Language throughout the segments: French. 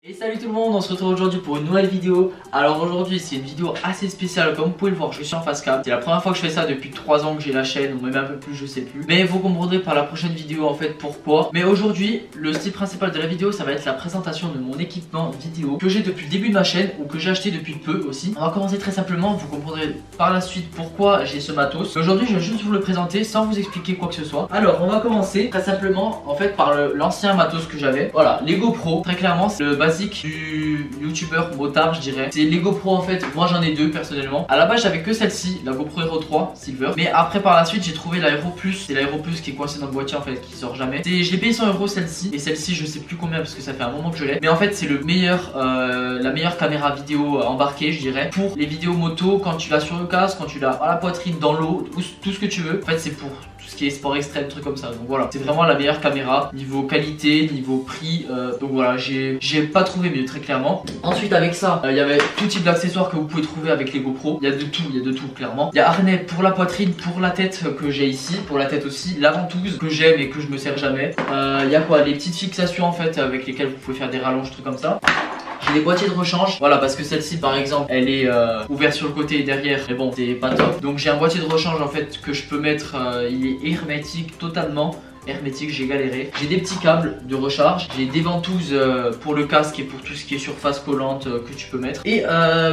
Et salut tout le monde, on se retrouve aujourd'hui pour une nouvelle vidéo. Alors aujourd'hui c'est une vidéo assez spéciale, comme vous pouvez le voir je suis en face cam. C'est la première fois que je fais ça depuis 3 ans que j'ai la chaîne, ou même un peu plus, je sais plus. Mais vous comprendrez par la prochaine vidéo en fait pourquoi. Mais aujourd'hui le style principal de la vidéo ça va être la présentation de mon équipement vidéo que j'ai depuis le début de ma chaîne, ou que j'ai acheté depuis peu aussi. On va commencer très simplement, vous comprendrez par la suite pourquoi j'ai ce matos. Aujourd'hui je vais juste vous le présenter sans vous expliquer quoi que ce soit. Alors on va commencer très simplement en fait par l'ancien matos que j'avais. Voilà, les GoPro, très clairement c'est le basique du youtubeur motard je dirais. C'est les GoPro en fait, moi j'en ai deux personnellement. À la base j'avais que celle-ci, la GoPro Hero 3 Silver. Mais après par la suite j'ai trouvé la Hero Plus. C'est la Hero Plus qui est coincée dans le boîtier en fait, qui sort jamais. Je l'ai payé 100 € celle-ci. Et celle-ci je sais plus combien parce que ça fait un moment que je l'ai. Mais en fait c'est le meilleur, la meilleure caméra vidéo embarquée je dirais. Pour les vidéos moto, quand tu l'as sur le casque, quand tu l'as à la poitrine, dans l'eau, tout ce que tu veux. En fait c'est pour tout ce qui est sport extrême, trucs comme ça. Donc voilà, c'est vraiment la meilleure caméra niveau qualité, niveau prix. Donc voilà, j'ai pas trouvé mieux très clairement. Ensuite avec ça, il y avait tout type d'accessoires que vous pouvez trouver avec les GoPro. Il y a de tout clairement. Il y a harnais pour la poitrine, pour la tête que j'ai ici, pour la tête aussi, la ventouse que j'aime et que je me sers jamais. Il y a quoi, les petites fixations en fait avec lesquelles vous pouvez faire des rallonges, trucs comme ça. J'ai des boîtiers de rechange, voilà, parce que celle-ci par exemple elle est ouverte sur le côté et derrière, mais bon c'est pas top. Donc j'ai un boîtier de rechange en fait que je peux mettre, il est hermétique, totalement hermétique, j'ai galéré. J'ai des petits câbles de recharge, j'ai des ventouses pour le casque et pour tout ce qui est surface collante que tu peux mettre. Et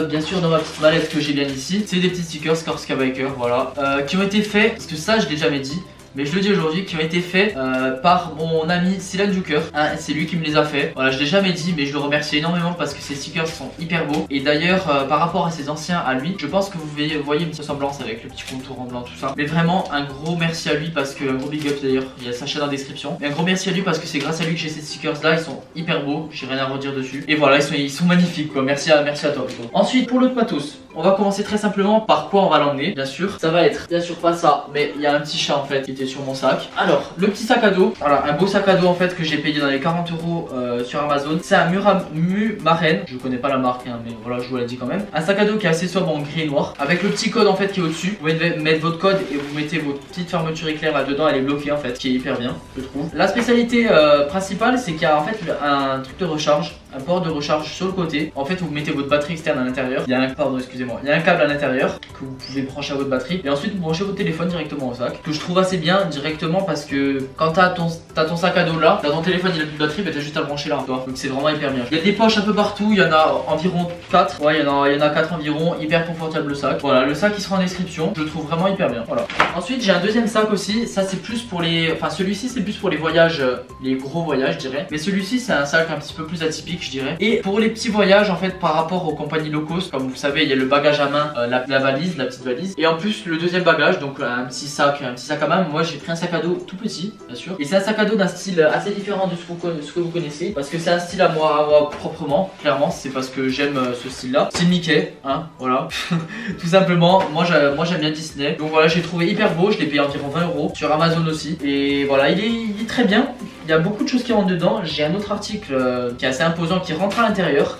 bien sûr dans ma petite mallette que j'ai bien ici, c'est des petits stickers Skorska Biker, voilà, qui ont été faits, parce que ça je l'ai jamais dit, mais je le dis aujourd'hui, qui ont été faits par mon ami Silan Juker, hein, c'est lui qui me les a fait. Voilà, je l'ai jamais dit mais je le remercie énormément parce que ces stickers sont hyper beaux. Et d'ailleurs par rapport à ses anciens à lui, je pense que vous voyez une petite ressemblance avec le petit contour en blanc, tout ça. Mais vraiment un gros merci à lui, parce que un gros big up d'ailleurs, il y a sa chaîne en description. Mais un gros merci à lui parce que c'est grâce à lui que j'ai ces stickers là, ils sont hyper beaux, j'ai rien à redire dessus. Et voilà, ils sont magnifiques quoi, merci à toi plutôt. Ensuite pour l'autre matos, on va commencer très simplement par quoi on va l'emmener, bien sûr. Ça va être bien sûr pas ça, mais il y a un petit chat en fait qui était sur mon sac. Alors le petit sac à dos, voilà, un beau sac à dos en fait que j'ai payé dans les 40 € sur Amazon. C'est un Muraren, je connais pas la marque hein, mais voilà je vous l'ai dit quand même. Un sac à dos qui est assez sobre en gris et noir, avec le petit code en fait qui est au dessus. Vous pouvez mettre votre code et vous mettez votre petite fermeture éclair là dedans, elle est bloquée en fait, qui est hyper bien je trouve. La spécialité principale c'est qu'il y a en fait un truc de recharge, un port de recharge sur le côté. En fait vous mettez votre batterie externe à l'intérieur. Il y a un, pardon excusez-moi, il y a un câble à l'intérieur que vous pouvez brancher à votre batterie, et ensuite vous branchez votre téléphone directement au sac, que je trouve assez bien directement, parce que quand t'as ton sac à dos là, t'as ton téléphone il a plus de batterie, mais t'as juste à le brancher là, toi. Donc c'est vraiment hyper bien. Il y a des poches un peu partout, il y en a environ 4. Ouais, il y en a 4 environ, hyper confortable le sac. Voilà, le sac il sera en description, je le trouve vraiment hyper bien. Voilà. Ensuite j'ai un deuxième sac aussi, ça c'est plus pour les, enfin celui-ci c'est plus pour les voyages, les gros voyages je dirais, mais celui-ci c'est un sac un petit peu plus atypique je dirais. Et pour les petits voyages en fait par rapport aux compagnies low cost, comme vous savez il y a le bagage à main, la valise, la petite valise, et en plus le deuxième bagage, donc un petit sac à main. Moi j'ai pris un sac à dos tout petit bien sûr, et c'est un sac à dos d'un style assez différent de ce que vous connaissez, parce que c'est un style à moi proprement, clairement c'est parce que j'aime ce style là. C'est Mickey hein, voilà tout simplement. Moi j'aime bien Disney, donc voilà, j'ai trouvé hyper beau, je l'ai payé environ 20 € sur Amazon aussi, et voilà il est très bien. Il y a beaucoup de choses qui rentrent dedans. J'ai un autre article qui est assez imposant qui rentre à l'intérieur,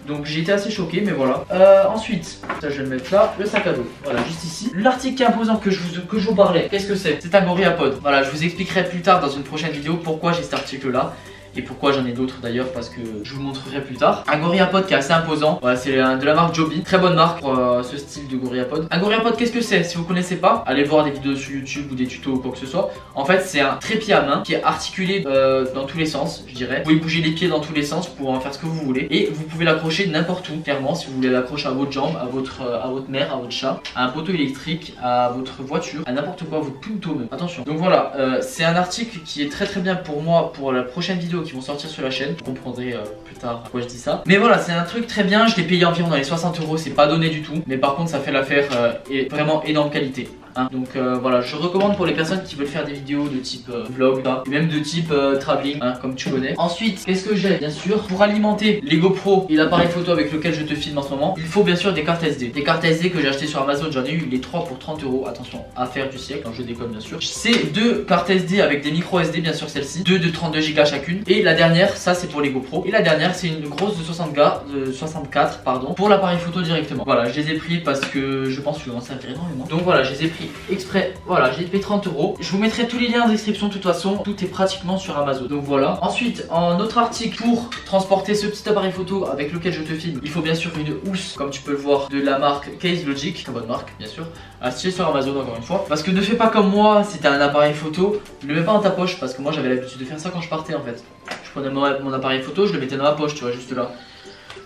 donc j'ai été assez choqué, mais voilà. Ensuite, ça je vais le mettre là, le sac à dos, voilà, juste ici. L'article qui est imposant que je vous parlais, qu'est-ce que c'est? C'est un GorillaPod. Voilà, je vous expliquerai plus tard dans une prochaine vidéo pourquoi j'ai cet article là. Et pourquoi j'en ai d'autres d'ailleurs, parce que je vous montrerai plus tard. Un GorillaPod qui est assez imposant. Voilà, c'est de la marque Joby. Très bonne marque pour ce style de GorillaPod. Un GorillaPod, qu'est-ce que c'est? Si vous connaissez pas, allez voir des vidéos sur YouTube ou des tutos ou quoi que ce soit. En fait c'est un trépied à main qui est articulé dans tous les sens je dirais. Vous pouvez bouger les pieds dans tous les sens pour en faire ce que vous voulez. Et vous pouvez l'accrocher n'importe où, clairement. Si vous voulez l'accrocher à votre jambe, à votre mère, à votre chat, à un poteau électrique, à votre voiture, à n'importe quoi, votre punto même. Attention. Donc voilà, c'est un article qui est très bien pour moi, pour la prochaine vidéo qui vont sortir sur la chaîne. Vous comprendrez plus tard pourquoi je dis ça. Mais voilà, c'est un truc très bien. Je l'ai payé environ dans les 60 €. C'est pas donné du tout, mais par contre ça fait l'affaire et vraiment énorme qualité. Hein. Donc voilà, je recommande pour les personnes qui veulent faire des vidéos de type vlog et même de type traveling hein, comme tu connais. Ensuite qu'est-ce que j'ai? Bien sûr, pour alimenter les GoPro et l'appareil photo avec lequel je te filme en ce moment, il faut bien sûr des cartes SD. Des cartes SD que j'ai acheté sur Amazon, j'en ai eu les 3 pour 30 €. Attention, affaire du siècle, je déconne bien sûr. C'est 2 cartes SD avec des micro SD bien sûr, celle-ci, 2 de 32 Go chacune. Et la dernière, ça c'est pour les GoPro. Et la dernière c'est une grosse de 64 pardon, pour l'appareil photo directement. Voilà, je les ai pris parce que je pense que je vais en servir énormément. Donc voilà, je les ai pris pris exprès, voilà, j'ai payé 30 €. Je vous mettrai tous les liens en description, de toute façon, tout est pratiquement sur Amazon. Donc voilà. Ensuite, en autre article, pour transporter ce petit appareil photo avec lequel je te filme, il faut bien sûr une housse, comme tu peux le voir, de la marque Case Logic, très bonne marque, bien sûr, acheté sur Amazon encore une fois. Parce que ne fais pas comme moi, si t'as un appareil photo, ne le mets pas dans ta poche, parce que moi j'avais l'habitude de faire ça quand je partais en fait. Je prenais mon appareil photo, je le mettais dans ma poche, tu vois, juste là.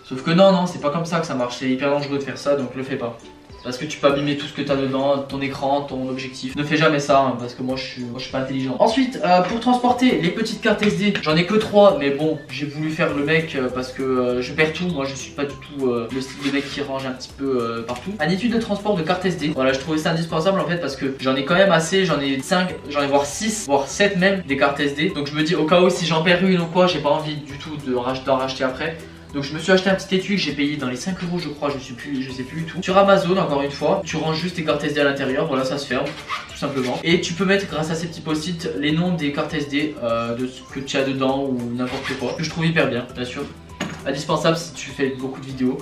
Sauf que non, c'est pas comme ça que ça marche, c'est hyper dangereux de faire ça, donc le fais pas. Parce que tu peux abîmer tout ce que tu as dedans, ton écran, ton objectif. Ne fais jamais ça, hein, parce que moi je suis pas intelligent. Ensuite, pour transporter les petites cartes SD, j'en ai que 3, mais bon, j'ai voulu faire le mec parce que je perds tout. Moi je suis pas du tout le style de mec qui range un petit peu partout. Un étui de transport de carte SD. Voilà, je trouvais ça indispensable en fait parce que j'en ai quand même assez, j'en ai 5, j'en ai voire 6, voire 7 même des cartes SD. Donc je me dis au cas où si j'en perds une ou quoi, j'ai pas envie du tout d'en racheter après. Donc je me suis acheté un petit étui que j'ai payé dans les 5 € je crois, je sais plus du tout. Sur Amazon encore une fois, tu ranges juste tes cartes SD à l'intérieur, voilà ça se ferme tout simplement. Et tu peux mettre grâce à ces petits post-it les noms des cartes SD de ce que tu as dedans ou n'importe quoi. Que je trouve hyper bien sûr. Indispensable si tu fais beaucoup de vidéos.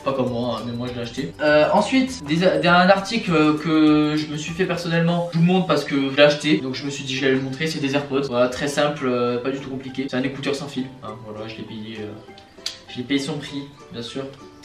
Pas comme moi, mais moi je l'ai acheté. Ensuite, un article que je me suis fait personnellement, je vous montre parce que je l'ai acheté. Donc je me suis dit je vais le montrer, c'est des AirPods. Voilà, très simple, pas du tout compliqué. C'est un écouteur sans fil, hein, voilà, je l'ai payé. J'ai payé son prix, bien sûr,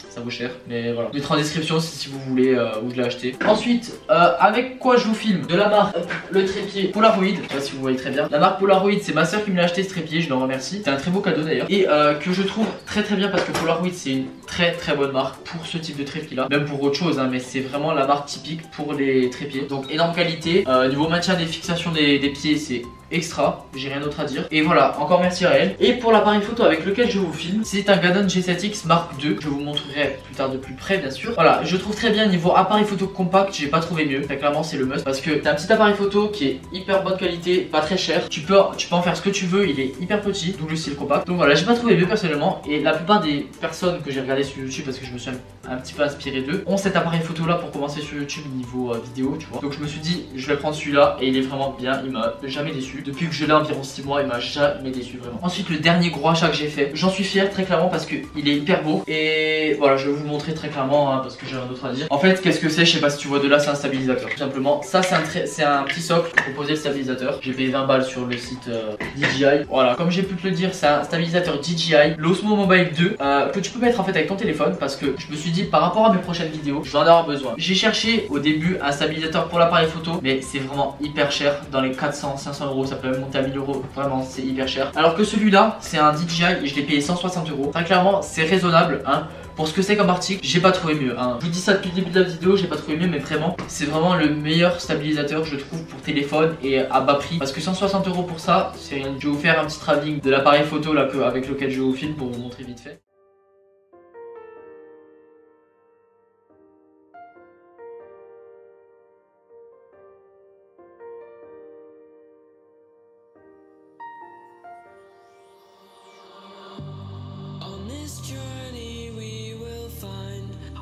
ça vaut cher, mais voilà. Je mettrai en description si vous voulez où je l'ai acheté. Ensuite, avec quoi je vous filme? De la marque, le trépied Polaroid, je sais pas si vous voyez très bien. La marque Polaroid, c'est ma soeur qui me l'a acheté ce trépied, je l'en remercie. C'est un très beau cadeau d'ailleurs. Et que je trouve très bien parce que Polaroid, c'est une très bonne marque pour ce type de trépied là. Même pour autre chose, hein, mais c'est vraiment la marque typique pour les trépieds. Donc énorme qualité. Niveau maintien des fixations des pieds, c'est extra, j'ai rien d'autre à dire. Et voilà, encore merci à elle. Et pour l'appareil photo avec lequel je vous filme, c'est un Canon G7X Mark II. Je vous montrerai plus tard de plus près bien sûr. Voilà, je trouve très bien niveau appareil photo compact, j'ai pas trouvé mieux. Très clairement c'est le must parce que t'as un petit appareil photo qui est hyper bonne qualité, pas très cher. Tu peux en faire ce que tu veux, il est hyper petit, d'où le style compact. Donc voilà, j'ai pas trouvé mieux personnellement. Et la plupart des personnes que j'ai regardé sur YouTube, parce que je me suis un petit peu inspiré d'eux, ont cet appareil photo là pour commencer sur YouTube niveau vidéo, tu vois. Donc je me suis dit, je vais prendre celui-là et il est vraiment bien, il m'a jamais déçu. Depuis que je l'ai environ 6 mois, il m'a jamais déçu vraiment. Ensuite, le dernier gros achat que j'ai fait, j'en suis fier très clairement parce qu'il est hyper beau. Et voilà, je vais vous le montrer très clairement hein, parce que j'ai rien d'autre à dire. En fait, qu'est-ce que c'est? Je sais pas si tu vois de là, c'est un stabilisateur. Tout simplement, ça c'est un petit socle pour poser le stabilisateur. J'ai payé 20 balles sur le site DJI. Voilà, comme j'ai pu te le dire, c'est un stabilisateur DJI, l'Osmo Mobile 2 que tu peux mettre en fait avec ton téléphone parce que je me suis dit par rapport à mes prochaines vidéos, je vais en avoir besoin. J'ai cherché au début un stabilisateur pour l'appareil photo, mais c'est vraiment hyper cher, dans les 400-500 €, ça peut même monter à 1000 €, vraiment c'est hyper cher. Alors que celui-là, c'est un DJI et je l'ai payé 160 €. Très clairement, c'est raisonnable, hein. Pour ce que c'est comme article, j'ai pas trouvé mieux hein. Je vous dis ça depuis le début de la vidéo, j'ai pas trouvé mieux, mais vraiment c'est vraiment le meilleur stabilisateur je trouve pour téléphone et à bas prix. Parce que 160 € pour ça, c'est rien. Je vais vous faire un petit travelling de l'appareil photo là avec lequel je vous filme pour vous montrer vite fait.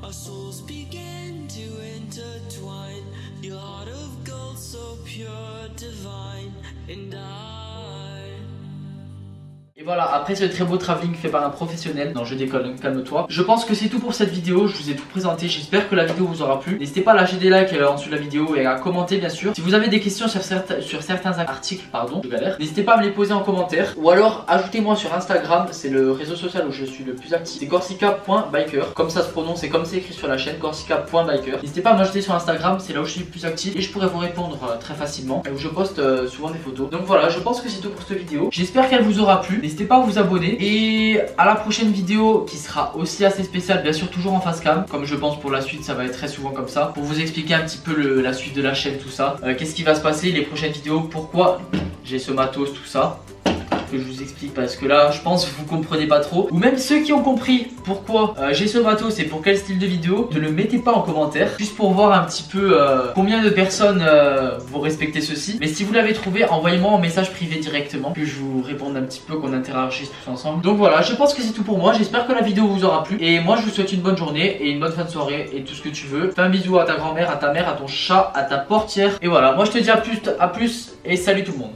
Our souls begin to intertwine. Your heart of gold, so pure, divine, and Et voilà, après ce très beau travelling fait par un professionnel. Non, je déconne, calme-toi. Je pense que c'est tout pour cette vidéo, je vous ai tout présenté. J'espère que la vidéo vous aura plu. N'hésitez pas à lâcher des likes en dessous de la vidéo et à commenter bien sûr. Si vous avez des questions sur certains articles, pardon, je galère, n'hésitez pas à me les poser en commentaire. Ou alors ajoutez-moi sur Instagram, c'est le réseau social où je suis le plus actif. C'est corsica.biker, comme ça se prononce et comme c'est écrit sur la chaîne, corsica.biker. N'hésitez pas à m'ajouter sur Instagram, c'est là où je suis le plus actif et je pourrai vous répondre très facilement. Et où je poste souvent des photos. Donc voilà, je pense que c'est tout pour cette vidéo. J'espère qu'elle vous aura plu. N'hésitez pas à vous abonner et à la prochaine vidéo qui sera aussi assez spéciale, bien sûr toujours en face cam. Comme je pense pour la suite ça va être très souvent comme ça. Pour vous expliquer un petit peu la suite de la chaîne, tout ça. Qu'est-ce qui va se passer, les prochaines vidéos, pourquoi j'ai ce matos, tout ça. Que je vous explique parce que là je pense que vous comprenez pas trop, ou même ceux qui ont compris pourquoi j'ai ce matos et pour quel style de vidéo, ne le mettez pas en commentaire juste pour voir un petit peu combien de personnes vont respecter ceci. Mais si vous l'avez trouvé, envoyez-moi en message privé directement que je vous réponde un petit peu, qu'on interagisse tous ensemble. Donc voilà, je pense que c'est tout pour moi, j'espère que la vidéo vous aura plu et moi je vous souhaite une bonne journée et une bonne fin de soirée et tout ce que tu veux. Fais un bisou à ta grand-mère, à ta mère, à ton chat, à ta portière et voilà, moi je te dis à plus et salut tout le monde.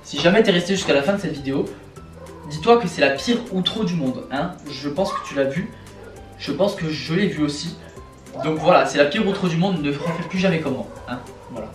Si jamais t'es resté jusqu'à la fin de cette vidéo, dis-toi que c'est la pire outro du monde, hein. Je pense que tu l'as vu, je pense que je l'ai vu aussi. Donc voilà, c'est la pire outro du monde, ne refais plus jamais comme moi, hein. Voilà.